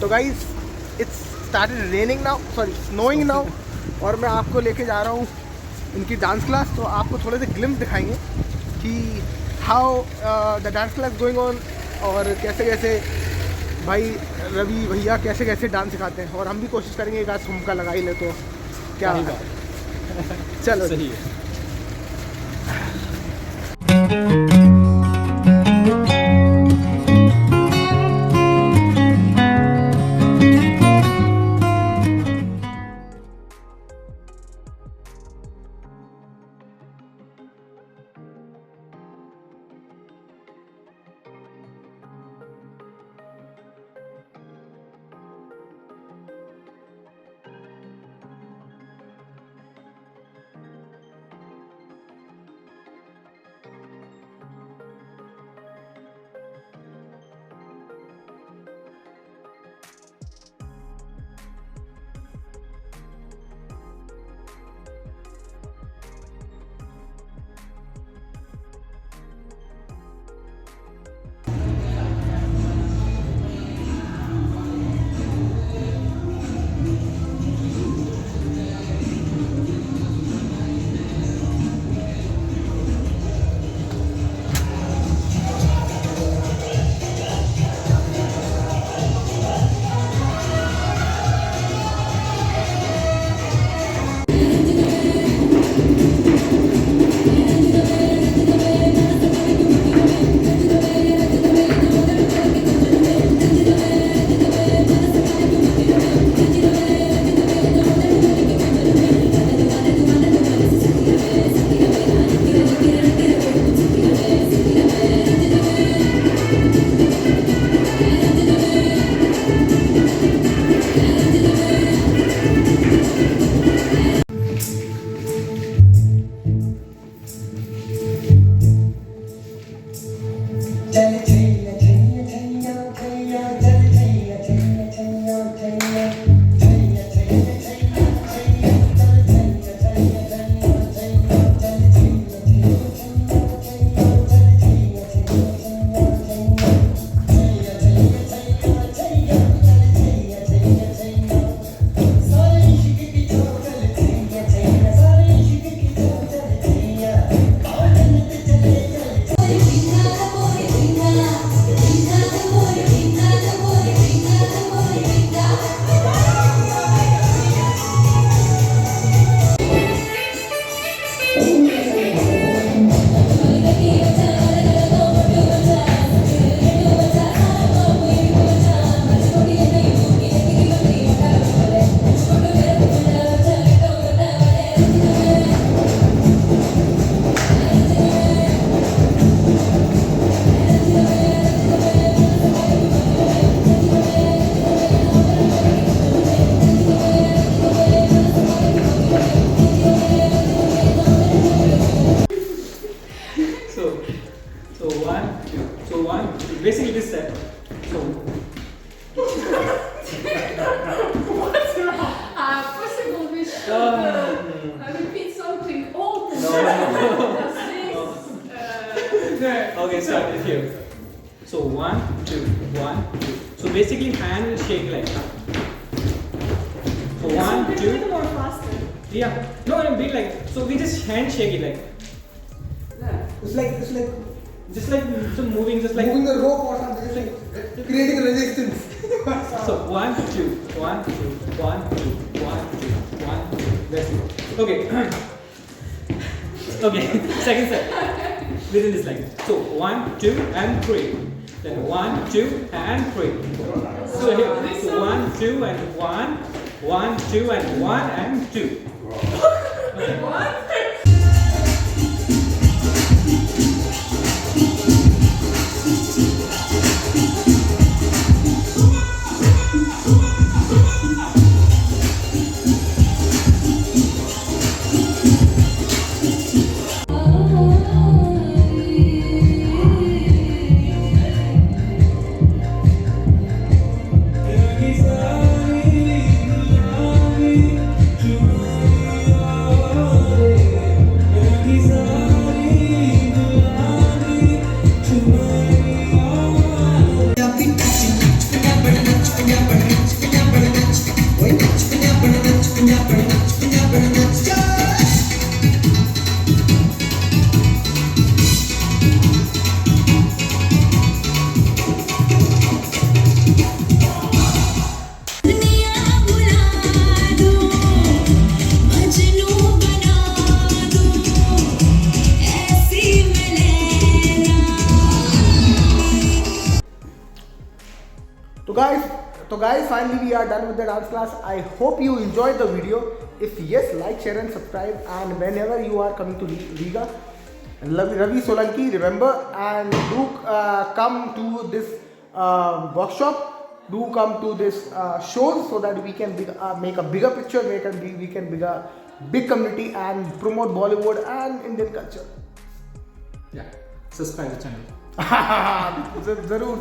तो guys it's started raining now, sorry snowing now, और मैं आपको लेके जा रहा हूँ इनकी डांस क्लास। तो आपको थोड़े से ग्लिम्स दिखाएंगे कि how the dance class going on, और कैसे कैसे भाई रवि भैया कैसे कैसे डांस सिखाते हैं। और हम भी कोशिश करेंगे एक आज ठुमका लगा ही ले तो क्या होगा। चलो सही है। Basically this set. So What's wrong? Possible we should repeat something old. okay, start with here. So 1, 2, 1, 2. So basically hand shake like that. So 1, 2. More faster. Yeah. No, a bit like. So we just hand shake it like. It's like Just like some moving, just like moving the rope or something, just like creating resistance. So 1, 2, 1, 2, 1, 2, 1, 2, 1, 2. That's it. Okay. Okay. Second set. Listen this like this. So 1, 2, and 3. Then 1, 2, and 3. So here. So 1, 2, and 1. 1, 2, and 1, and 2. Okay. What? Thank you. So guys, finally we are done with the dance class. I hope you enjoyed the video. If yes, like, share and subscribe. And whenever you are coming to Riga, Ravi Solanki, remember, and do come to this workshop. Do come to this shows so that we can make a bigger picture, we can make a big community and promote Bollywood and Indian culture. Yeah, subscribe the channel. Zarur.